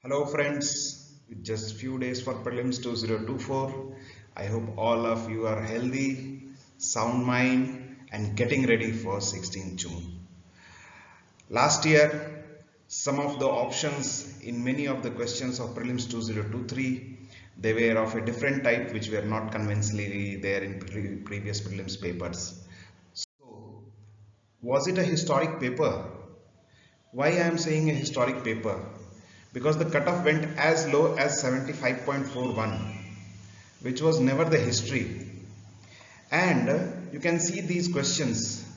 Hello friends, just few days for Prelims 2024. I hope all of you are healthy, sound mind and getting ready for 16th June. Last year, some of the options in many of the questions of Prelims 2023, they were of a different type which were not conventionally there in previous Prelims papers. So, was it a historic paper? Why I am saying a historic paper? Because the cutoff went as low as 75.41, which was never the history. And you can see these questions.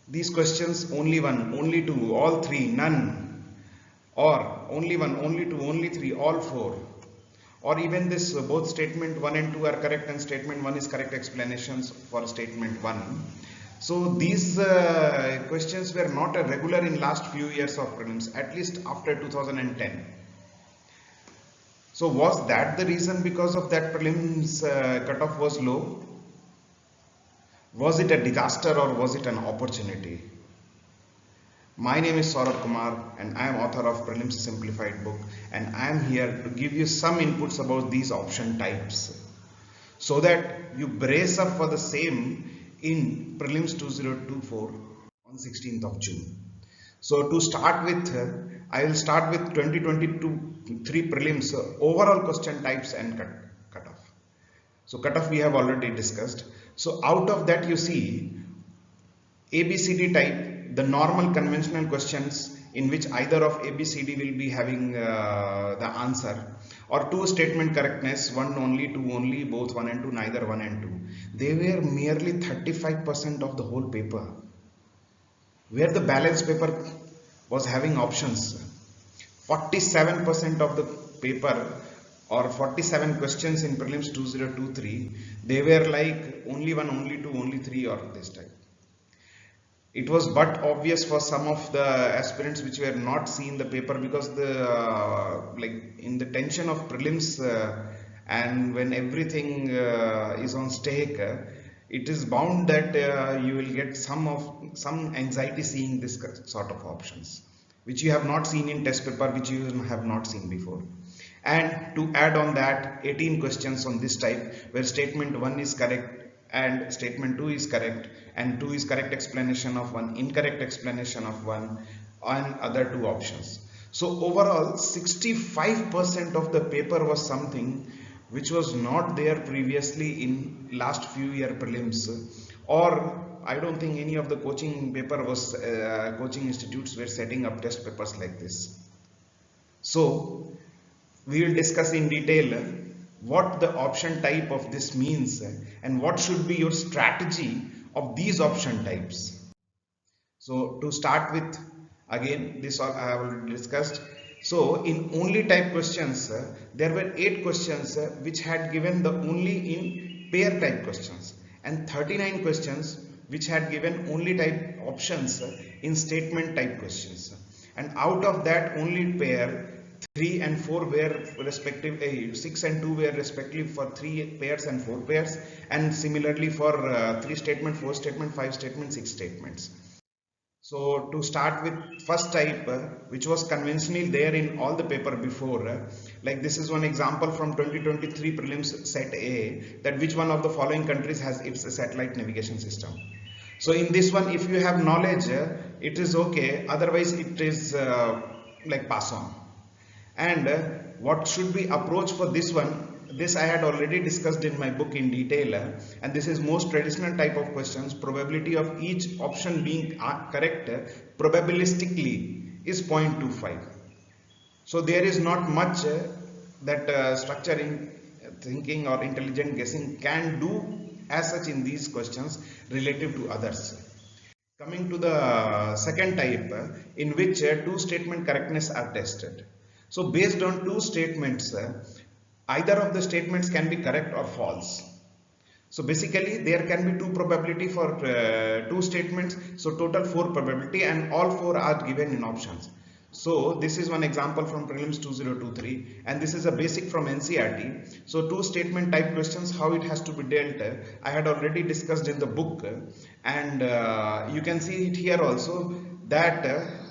These questions, only one, only two, all three, none, or only one, only two, only three, all four. Or even this both statement 1 and 2 are correct and statement 1 is correct explanations for statement 1. So these questions were not a regular in last few years of prelims, at least after 2010. So was that the reason because of that prelims cutoff was low? Was it a disaster or was it an opportunity? My name is Saurabh Kumar and I am author of Prelims Simplified book, and I am here to give you some inputs about these option types so that you brace up for the same in Prelims 2024 on 16th of June. So to start with, I will start with 2022 3 prelims overall question types and cutoff. So cutoff we have already discussed. So out of that you see ABCD type, the normal conventional questions in which either of ABCD will be having the answer, or two statement correctness, one only, two only, both 1 and 2, neither 1 and 2. They were merely 35% of the whole paper, where the balance paper was having options. 47% of the paper or 47 questions in prelims 2023, they were like only 1, only 2, only 3 or this type. It was but obvious for some of the aspirants which were not seeing the paper, because the like in the tension of prelims and when everything is on stake, it is bound that you will get some anxiety seeing this sort of options which you have not seen in test paper, which you have not seen before. And to add on that, 18 questions on this type where statement 1 is correct and statement 2 is correct, and 2 is correct explanation of 1, incorrect explanation of 1, and other 2 options. So overall 65% of the paper was something which was not there previously in last few year prelims, or I don't think any of the coaching paper was coaching institutes were setting up test papers like this. So we will discuss in detail what the option type of this means and what should be your strategy of these option types. So to start with, again this all I have already discussed. So in only type questions, there were 8 questions which had given the only in pair type questions, and 39 questions which had given only type options in statement type questions, and out of that only pair 3 and 4 were respective 6 and 2 were respectively for 3 pairs and 4 pairs, and similarly for 3 statement, 4 statement, 5 statement, 6 statements. So to start with first type, which was conventionally there in all the paper before, like this is one example from 2023 prelims set A, that which one of the following countries has its satellite navigation system. So in this one, if you have knowledge, it is okay, otherwise it is like pass on. And what should be approach for this one, this I had already discussed in my book in detail, and this is most traditional type of questions. Probability of each option being correct probabilistically is 0.25. So there is not much that structure in thinking or intelligent guessing can do as such in these questions relative to others. Coming to the second type, in which two statement correctness are tested. So based on two statements, either of the statements can be correct or false. So basically there can be two probability for two statements, so total 4 probability, and all 4 are given in options. So this is one example from prelims 2023, and this is a basic from NCERT. So two statement type questions, how it has to be dealt, I had already discussed in the book, and you can see it here also that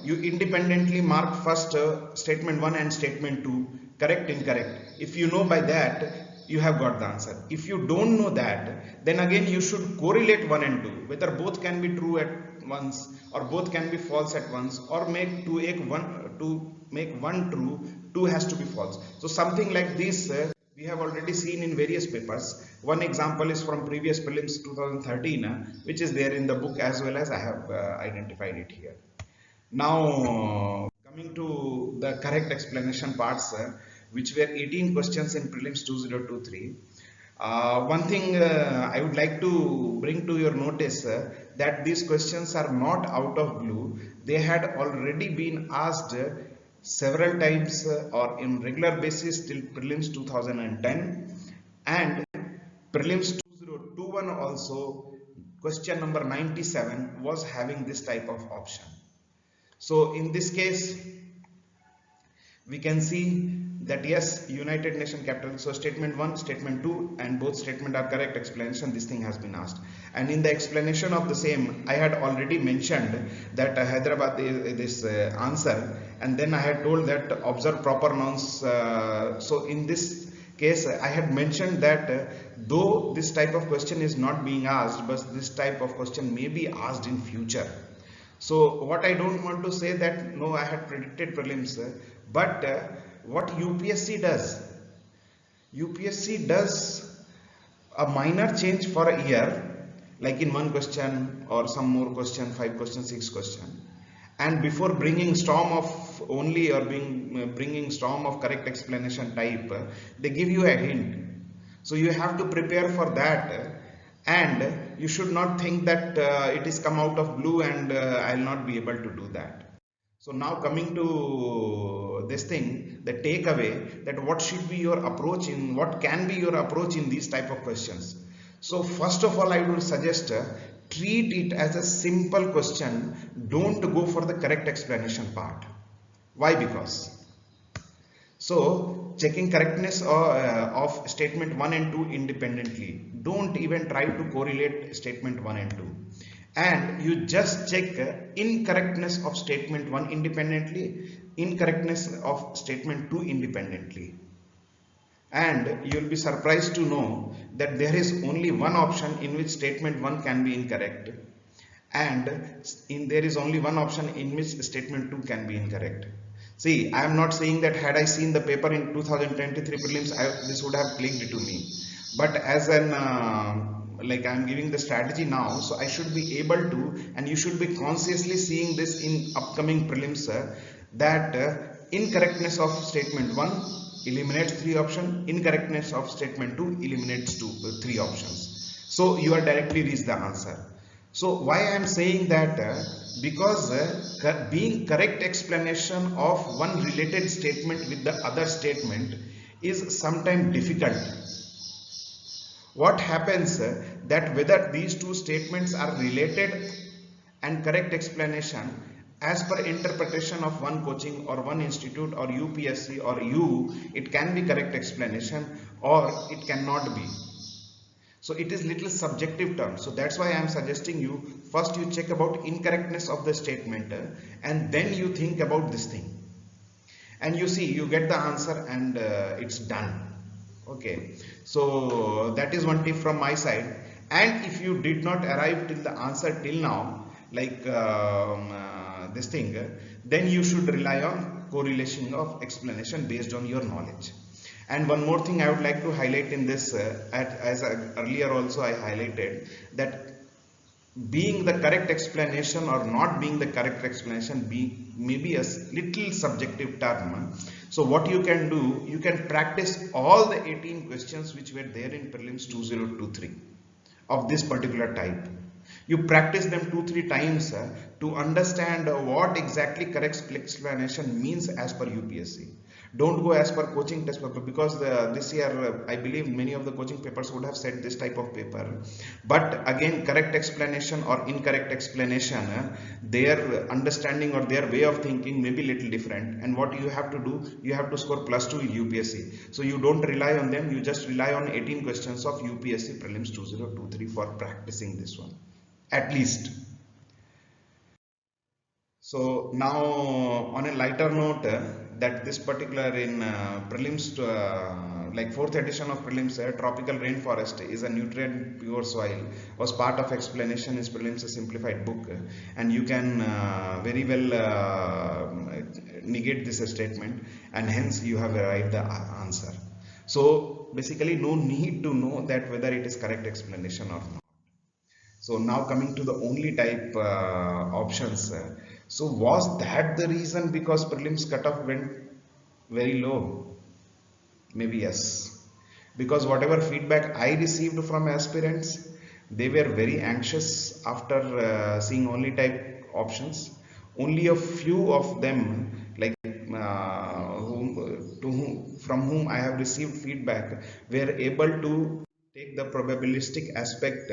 you independently mark first statement 1 and statement 2, correct, incorrect. If you know by that, you have got the answer. If you don't know that, then again you should correlate 1 and 2, whether both can be true at once or both can be false at once, or make one true, 2 has to be false. So something like this we have already seen in various papers. One example is from previous prelims 2013, which is there in the book as well as I have identified it here. Now coming to the correct explanation parts, which were 18 questions in prelims 2023. One thing I would like to bring to your notice, that these questions are not out of blue. They had already been asked several times or in regular basis till prelims 2010, and prelims 2021 also question number 97 was having this type of option. So in this case we can see that yes, United Nations capital. So statement 1, statement 2, and both statement are correct explanation. This thing has been asked, and in the explanation of the same I had already mentioned that Hyderabad is this answer, and then I had told that observe proper nouns. So in this case I had mentioned that though this type of question is not being asked, but this type of question may be asked in future. So what I don't want to say that no, I had predicted prelims, but what UPSC does a minor change for a year, like in one question or some more question, 5 questions, 6 question, and before bringing storm of only or bringing storm of correct explanation type, they give you a hint. So you have to prepare for that, and you should not think that it is come out of blue and I'll not be able to do that. So now coming to this thing, the takeaway, that what should be your approach in, what can be your approach in these type of questions. So first of all I would suggest treat it as a simple question. Don't go for the correct explanation part. Why? Because so checking correctness of statement 1 and 2 independently. Don't even try to correlate statement 1 and 2. And you just check incorrectness of statement 1 independently, incorrectness of statement 2 independently. And you will be surprised to know that there is only one option in which statement 1 can be incorrect, and there is only one option in which statement 2 can be incorrect. See, I am not saying that had I seen the paper in 2023 prelims, this would have clicked to me. But as an like I am giving the strategy now, so I should be able to, and you should be consciously seeing this in upcoming prelims, that incorrectness of statement 1 eliminates 3 options, incorrectness of statement 2 eliminates 3 options. So you are directly reach the answer. So why I am saying that? Because being correct explanation of one related statement with the other statement is sometimes difficult. What happens that whether these two statements are related and correct explanation as per interpretation of one coaching or one institute or UPSC or you, it can be correct explanation or it cannot be. So it is little subjective term. So that's why I am suggesting you first you check about incorrectness of the statement and then you think about this thing, and you see you get the answer and it's done. Okay, so that is one tip from my side. And if you did not arrive till the answer till now, like this thing, then you should rely on correlation of explanation based on your knowledge. And one more thing I would like to highlight in this, as earlier also I highlighted, that being the correct explanation or not being the correct explanation may be a little subjective term. So what you can do, you can practice all the 18 questions which were there in prelims 2023 of this particular type. You practice them 2-3 times to understand what exactly correct explanation means as per UPSC. Don't go as per coaching test paper, because this year I believe many of the coaching papers would have said this type of paper. But again, correct explanation or incorrect explanation, their understanding or their way of thinking may be little different. And what you have to do, you have to score +2 in UPSC. So you don't rely on them, you just rely on 18 questions of UPSC prelims 2023 for practicing this one, at least. So now on a lighter note, that this particular in prelims, like fourth edition of prelims, tropical rainforest is a nutrient pure soil was part of explanation is prelims simplified book, and you can very well negate this statement, and hence you have arrived the answer. So basically no need to know that whether it is correct explanation or not. So now coming to the only type options. So was that the reason because prelims cutoff went very low? Maybe yes. Because whatever feedback I received from aspirants, they were very anxious after seeing only type options. Only a few of them, like from whom I have received feedback, were able to take the probabilistic aspect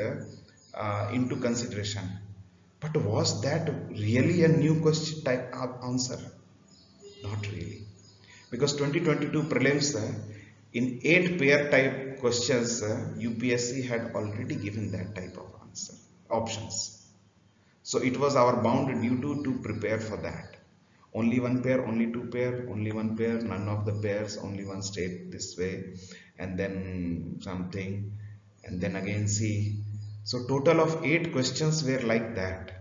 into consideration. But was that really a new question type answer? Not really. Because 2022 prelims in 8 pair type questions, UPSC had already given that type of answer options. So it was our bound duty to prepare for that. Only one pair, only two pair, only one pair, none of the pairs, only one state this way, and then something, and then again C. So total of 8 questions were like that.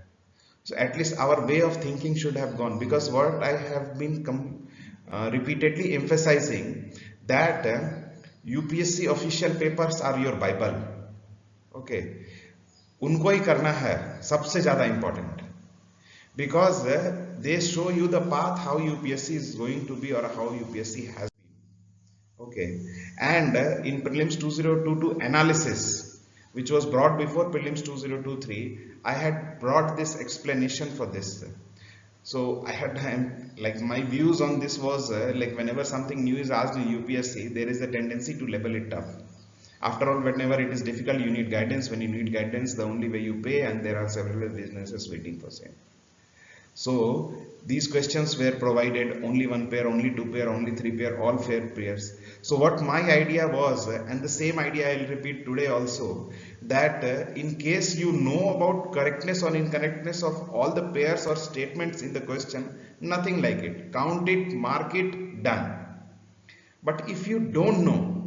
So at least our way of thinking should have gone, because what I have been repeatedly emphasizing that UPSC official papers are your Bible. Okay, उनको ही करना है सबसे ज़्यादा important, because they show you the path how UPSC is going to be or how UPSC has been. Okay, and in prelims 2022 analysis, which was brought before prelims 2023, I had brought this explanation for this. So I had like my views on this was like whenever something new is asked in UPSC, there is a tendency to label it tough. After all, whenever it is difficult, you need guidance. When you need guidance, the only way you pay, and there are several businesses waiting for same. So these questions were provided only one pair, only two pair, only three pair, all fair pairs. So what my idea was, and the same idea I'll repeat today also, that in case you know about correctness or incorrectness of all the pairs or statements in the question, nothing like it. Count it, mark it, done. But if you don't know,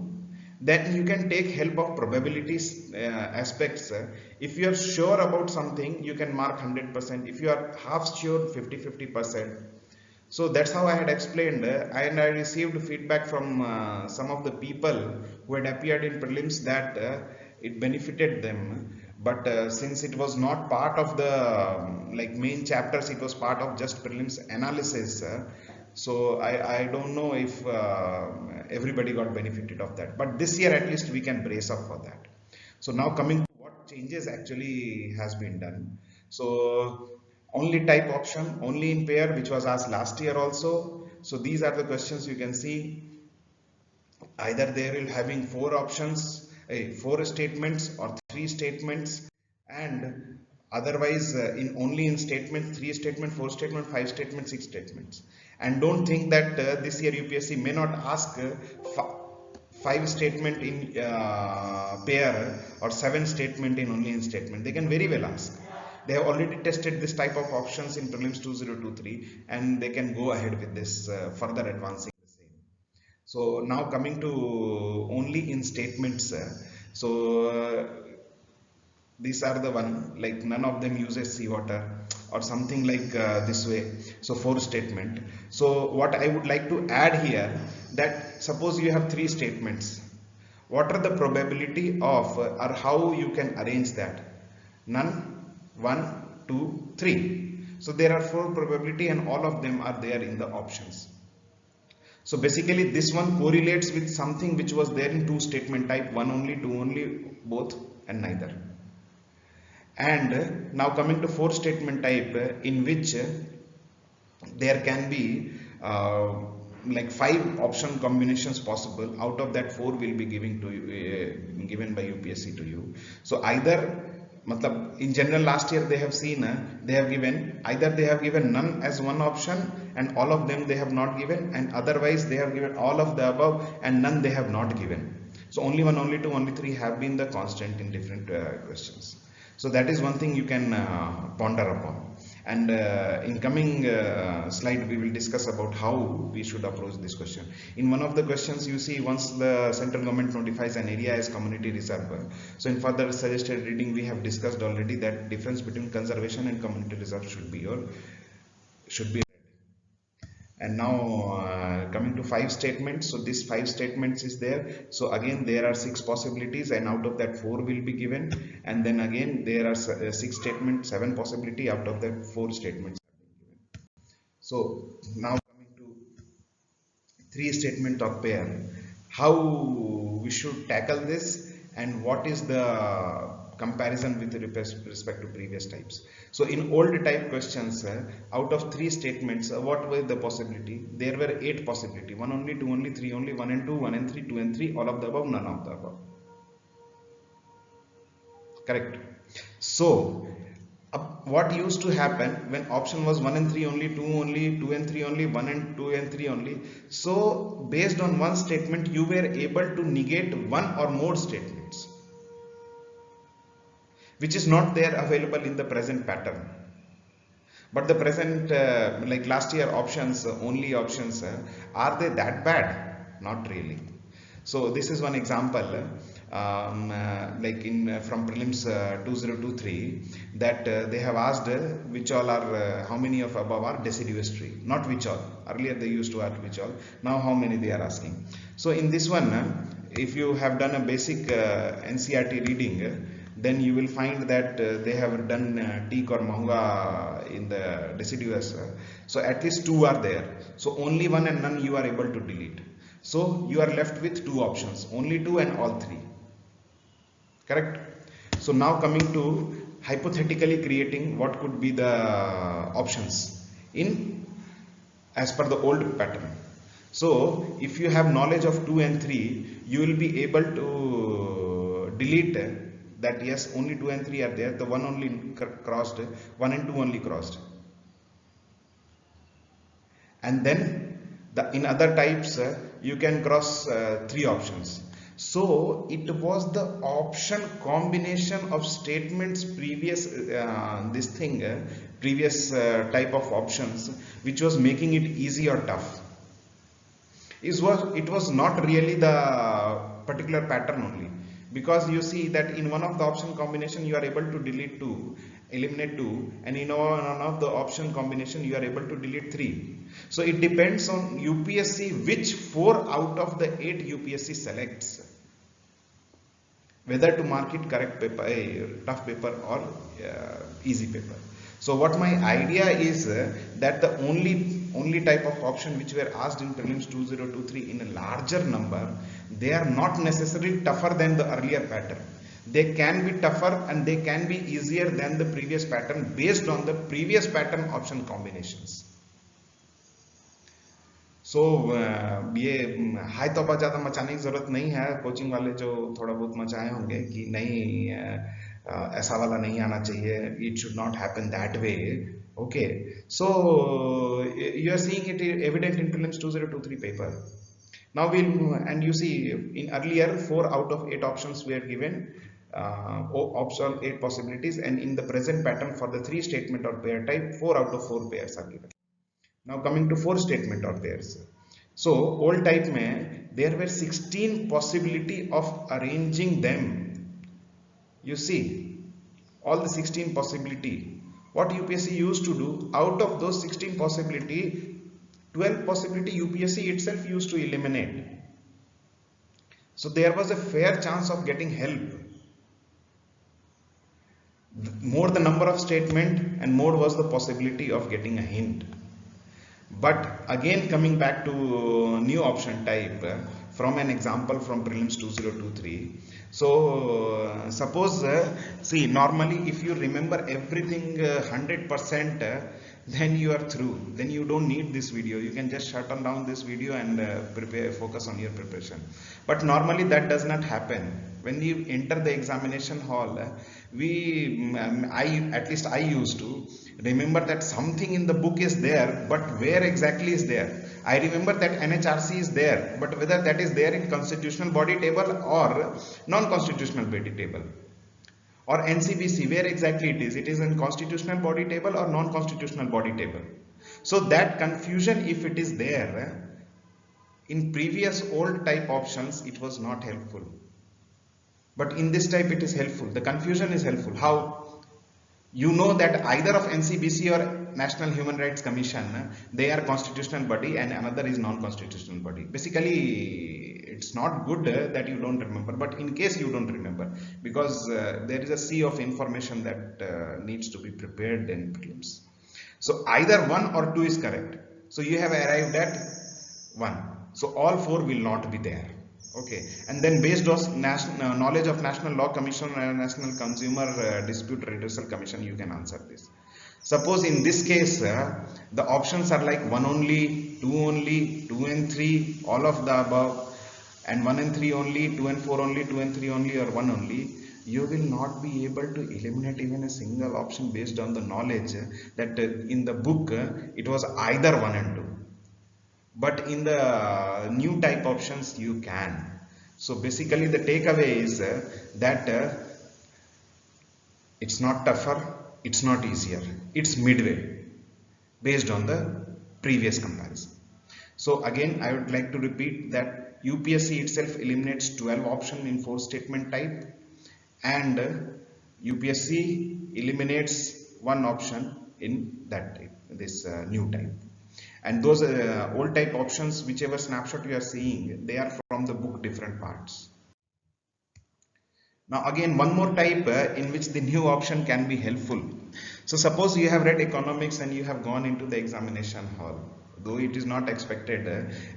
then you can take help of probabilities aspects. If you are sure about something, you can mark 100%. If you are half sure, 50-50%. So that's how I had explained, and I received feedback from some of the people who had appeared in prelims that it benefited them. But since it was not part of the like main chapters, it was part of just prelims analysis. So I don't know if everybody got benefited of that. But this year at least we can brace up for that. So now coming to what changes actually has been done. So only type option, only in pair, which was asked last year also. So these are the questions you can see. Either they will having 4 options, 4 statements or 3 statements, and otherwise in only in statement 3 statement, 4 statement, 5 statement, 6 statements. And don't think that this year UPSC may not ask 5 statement in pair or 7 statement in only in statement. They can very well ask. They have already tested this type of options in prelims 2023, and they can go ahead with this further advancing. So now coming to only in statements, these are the one, like none of them uses seawater or something like this way. So 4 statement. So what I would like to add here, that suppose you have 3 statements, what are the probability of or how you can arrange that? None, 1, 2, 3. So there are 4 probability and all of them are there in the options. So basically this one correlates with something which was there in 2 statement type, 1 only, 2 only, both and neither. And now coming to 4 statement type, in which there can be like 5 option combinations possible. Out of that 4 will be given by UPSC to you. So either in general last year they have seen they have given either they have given none as one option and all of them they have not given, and otherwise they have given all of the above and none they have not given. So only 1, only 2, only 3 have been the constant in different questions. So that is one thing you can ponder upon. And in coming slide we will discuss about how we should approach this question. In one of the questions you see, once the central government notifies an area as community reserve, so in further suggested reading we have discussed already that difference between conservation and community reserve should be. And now coming to 5 statements. So this 5 statements is there. So again there are 6 possibilities, and out of that 4 will be given, and then again there are 6 statements, 7 possibility, out of that 4 statements have been given. So now coming to 3 statement or pair, how we should tackle this, and what is the comparison with respect to previous types. So in old type questions, out of 3 statements, what were the possibility? There were 8 possibility: 1 only, 2 only, 3 only, 1 and 2, 1 and 3, 2 and 3, all of the above, none of the above. Correct. So what used to happen when option was 1 and 3 only, 2 only, 2 and 3 only, 1 and 2 and 3 only? So based on one statement you were able to negate one or more statements, which is not there available in the present pattern. But the present like last year options, only options, are they that bad? Not really. So this is one example, like in from prelims 2023, that they have asked which all are, how many of above are deciduous tree, not which all. Earlier they used to ask which all, now how many they are asking. So in this one, if you have done a basic NCERT reading, then you will find that they have done teak or mahua in the deciduous. So at least 2 are there. So only 1 and none you are able to delete. So you are left with 2 options, only 2 and all 3. Correct? So now coming to hypothetically creating what could be the options in as per the old pattern. So if you have knowledge of 2 and 3, you will be able to delete that yes, only 2 and 3 are there, the 1 only crossed, 1 and 2 only crossed. And then in other types you can cross 3 options. So it was the option combination of statements previous previous type of options which was making it easy or tough. It was not really the particular pattern only, because you see that in one of the option combination you are able to delete 2, eliminate 2, and in one of the option combination you are able to delete 3. So it depends on UPSC which 4 out of the 8 UPSC selects, whether to mark it correct paper, tough paper or easy paper. So what my idea is that the only type of option which were asked in prelims 2023 in a larger number, they are not necessarily tougher than the earlier pattern. They can be tougher and they can be easier than the previous pattern based on the previous pattern option combinations. So ये high तो ज़्यादा मचाने की ज़रूरत नहीं है, coaching वाले जो थोड़ा बहुत मचाए होंगे कि नहीं ऐसा वाला नहीं आना चाहिए, it should not happen that way. Okay, so you are seeing it evident in prelims 2023 paper. Now and you see in earlier 4 out of 8 options were given, option 8 possibilities, and in the present pattern for the 3 statement or pair type 4 out of 4 pairs are given. Now coming to 4 statement or pairs. So old type mein there were 16 possibility of arranging them. You see all the 16 possibility. What UPSC used to do, out of those 16 possibility, 12 possibility UPSC itself used to eliminate. So there was a fair chance of getting help. More the number of statement and more was the possibility of getting a hint. But again coming back to new option type, from an example from prelims 2023. So suppose see, normally if you remember everything 100%, then you are through, then you don't need this video, you can just shut down this video and focus on your preparation. But normally that does not happen. When you enter the examination hall, at least I used to remember that something in the book is there, but where exactly is there? I remember that NHRC is there, but whether that is there in constitutional body table or non-constitutional body table, Or NCBC, where exactly it is? It is in constitutional body table or non-constitutional body table. So that confusion, if it is there, in previous old type options, it was not helpful. But in this type, it is helpful. The confusion is helpful. How? You know that either of NCBC or National Human Rights Commission, they are constitutional body and another is non-constitutional body. Basically, it's not good that you don't remember, but in case you don't remember, because there is a sea of information that needs to be prepared in prelims. So either 1 or 2 is correct. So you have arrived at 1. So all 4 will not be there. Okay, and then based on knowledge of National Law Commission and National Consumer Dispute Redressal Commission, you can answer this. Suppose in this case, the options are like 1 only, 2 only, 2 and 3, all of the above, and 1 and 3 only, 2 and 4 only, 2 and 3 only, or 1 only. You will not be able to eliminate even a single option based on the knowledge that in the book it was either 1 and 2. But in the new type options you can. So basically the takeaway is that it's not tougher, it's not easier, it's midway based on the previous comparison. So again I would like to repeat that UPSC itself eliminates 12 options in 4 statement type, and UPSC eliminates 1 option in that type, this new type. And those old type options, whichever snapshot you are seeing, they are from the book different parts. Now again, one more type in which the new option can be helpful. So suppose you have read economics and you have gone into the examination hall, though it is not expected,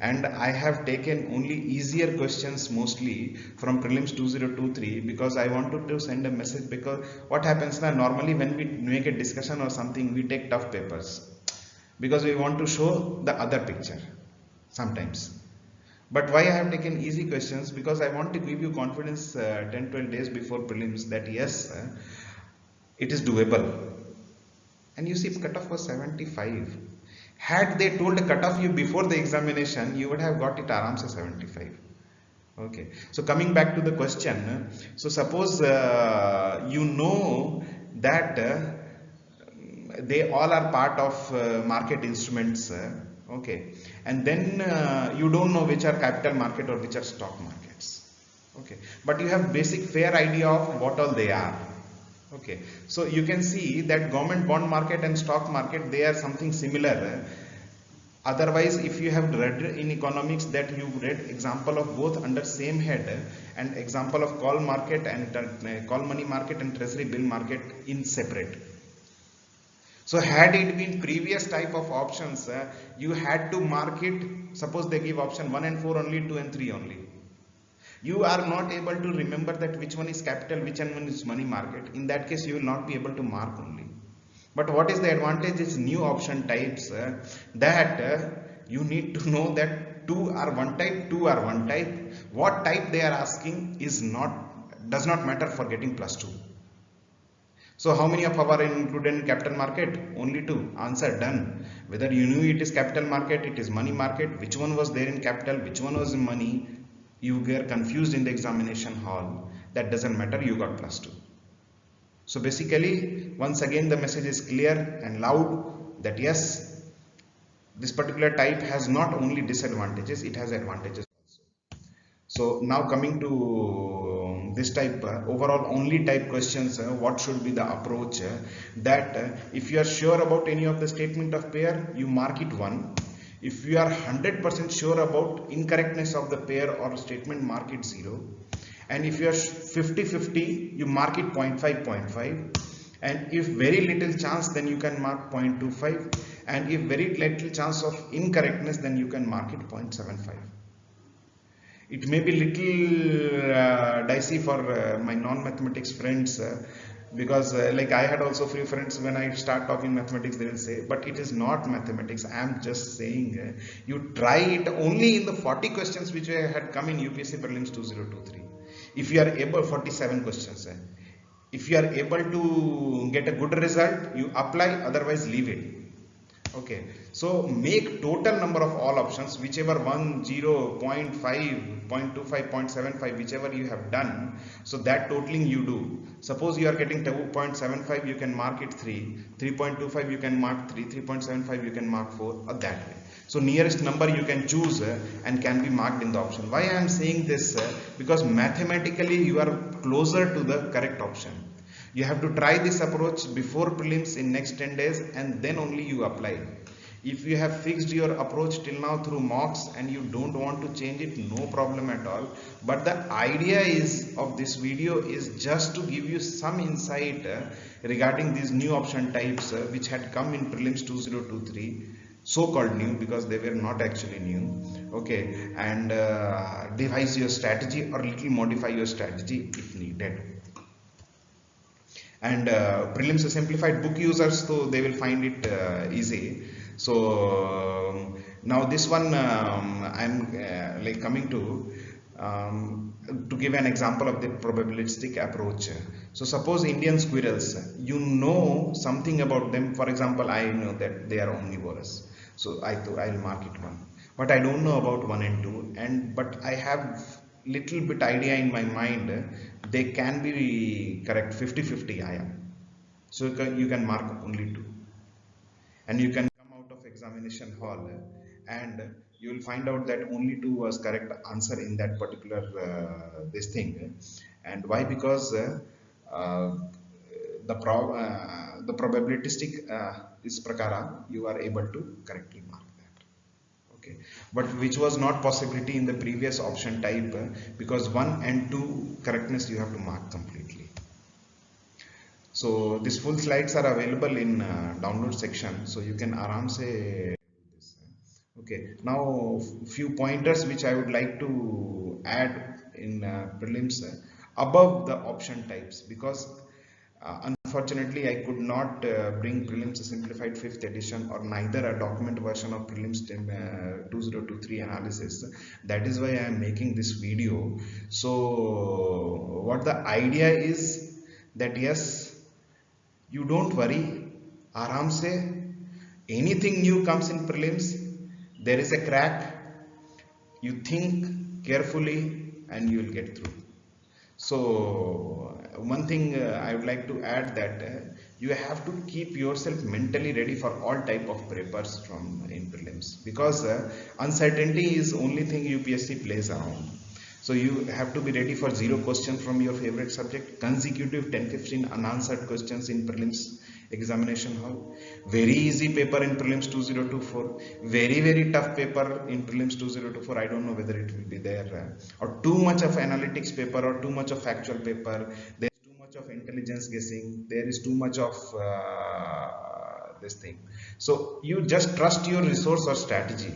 and I have taken only easier questions mostly from Prelims 2023 because I wanted to send a message. Because what happens now, normally when we make a discussion or something, we take tough papers because we want to show the other picture sometimes. But why I have taken easy questions? Because I want to give you confidence 10-12 days before prelims that yes, it is doable. And you see, cutoff was 75. Had they told cutoff you before the examination, you would have got it aram se 75. Okay, so coming back to the question, so suppose you know that they all are part of market instruments, okay, and then you don't know which are capital market or which are stock markets, okay, but you have basic fair idea of what all they are. Okay, so you can see that government bond market and stock market, they are something similar. Otherwise, if you have read in economics that you read example of both under same head and example of call market and call money market and treasury bill market in separate. So had it been previous type of options, you had to mark it. Suppose they give option 1 and 4 only, 2 and 3 only. You are not able to remember that which one is capital, which one is money market. In that case, you will not be able to mark only. But what is the advantage is new option types that you need to know that 2 are one type, 2 are one type. What type they are asking does not matter for getting +2. So how many of our are included in capital market? Only 2. Answer done. Whether you knew it is capital market, it is money market, which one was there in capital, which one was in money, you were confused in the examination hall. That doesn't matter, you got +2. So basically, once again the message is clear and loud that yes, this particular type has not only disadvantages, it has advantages also. So now coming to this type, overall only type questions, what should be the approach? That if you are sure about any of the statement of pair, you mark it 1. If you are 100% sure about incorrectness of the pair or statement, mark it 0. And if you are 50-50, you mark it 0.5, 0.5. And if very little chance, then you can mark 0.25. And if very little chance of incorrectness, then you can mark it 0.75. It may be little dicey for my non-mathematics friends because like I had also few friends, when I start talking mathematics, they will say, but it is not mathematics. I am just saying you try it only in the 40 questions which had come in UPSC Prelims 2023. If you are able, 47 questions. If you are able to get a good result, you apply, otherwise leave it. Okay, so make total number of all options, whichever 1, 0, 0.5, 0.25, 0.75, whichever you have done. So that totaling you do. Suppose you are getting 2.75, you can mark it 3, 3.25 you can mark 3, 3.75 you can mark 4, or that way. So nearest number you can choose and can be marked in the option. Why I am saying this? Because mathematically you are closer to the correct option. You have to try this approach before prelims in next 10 days, and then only you apply. If you have fixed your approach till now through mocks and you don't want to change it, no problem at all. But the idea is of this video is just to give you some insight regarding these new option types which had come in prelims 2023, so called new because they were not actually new. Okay, and devise your strategy or little modify your strategy if needed. And prelims simplified book users, so they will find it easy. So now this one I'm like coming to give an example of the probabilistic approach. So suppose Indian squirrels, you know something about them. For example, I know that they are omnivorous, so I'll mark it 1, but I don't know about 1 and 2, and but I have little bit idea in my mind they can be correct 50-50. I am, so you can mark only 2, and you can come out of examination hall and you will find out that only 2 was correct answer in that particular this thing. And why? Because uh, the probabilistic is prakara you are able to correctly mark that. Okay, but which was not possibility in the previous option type because 1 and 2 correctness you have to mark completely. So these full slides are available in download section, so you can aram se do this. Okay, now few pointers which I would like to add in prelims above the option types, because unfortunately I could not bring prelims simplified 5th edition or neither a document version of prelims 2023 analysis. That is why I am making this video. So what the idea is that yes, you don't worry, aram se, anything new comes in prelims, there is a crack, you think carefully and you will get through. So one thing I would like to add that you have to keep yourself mentally ready for all type of papers from in prelims, because uncertainty is only thing UPSC plays around. So you have to be ready for 0 questions from your favorite subject, consecutive 10-15 unanswered questions in prelims examination hall, very easy paper in prelims 2024, very tough paper in prelims 2024. I don't know whether it will be there or too much of analytics paper or too much of factual paper. There is too much of intelligence guessing, there is too much of this thing. So you just trust your resource or strategy.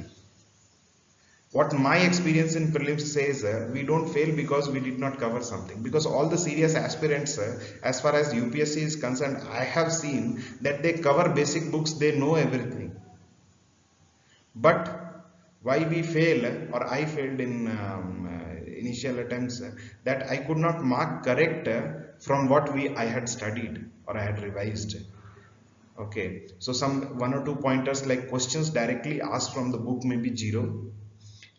What my experience in prelims says, we don't fail because we did not cover something, because all the serious aspirants as far as UPSC is concerned, I have seen that they cover basic books, they know everything. But why we fail, or I failed in initial attempts, that I could not mark correct from what I had studied or I had revised. Okay, so some 1 or 2 pointers like questions directly asked from the book may be 0.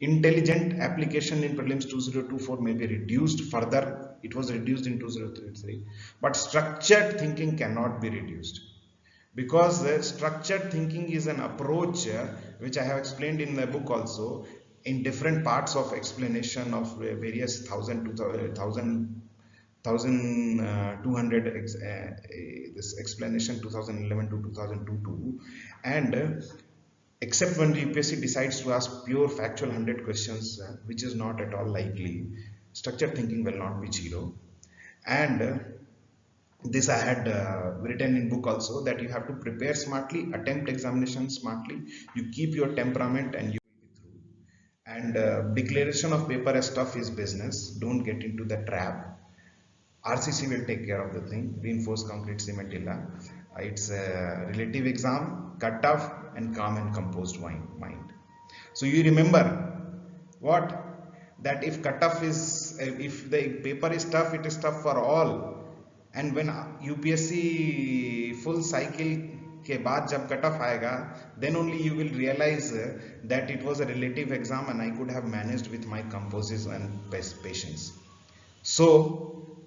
Intelligent application in prelims 2024 may be reduced further. It was reduced in 2023, but structured thinking cannot be reduced, because structured thinking is an approach which I have explained in the book also, in different parts of explanation of various 1200 this explanation 2011 to 2022, and except when the UPSC decides to ask pure factual 100 questions, which is not at all likely, structured thinking will not be 0. And this I had written in book also, that you have to prepare smartly, attempt examination smartly, you keep your temperament and you will be through. And declaration of paper as tough is business, don't get into the trap. RCC will take care of the thing, reinforce concrete cementilla. It's a relative exam, cut tough and calm and composed mind. So you remember what? That if cutoff is, if the paper is tough, it is tough for all. And when UPSC full cycle के बाद जब cut off आएगा, then only you will realize that it was a relative exam and I could have managed with my composes and patience. So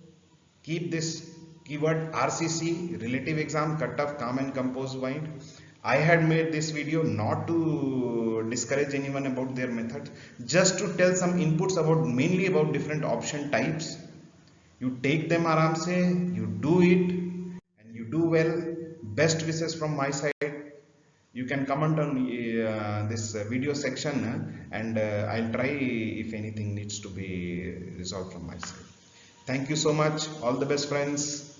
keep this keyword RCC, relative exam, cut off, calm and composed mind. I had made this video not to discourage anyone about their method, just to tell some inputs about mainly about different option types. You take them aram se, you do it and you do well. Best wishes from my side. You can comment on this video section and I'll try if anything needs to be resolved from my side. Thank you so much. All the best, friends.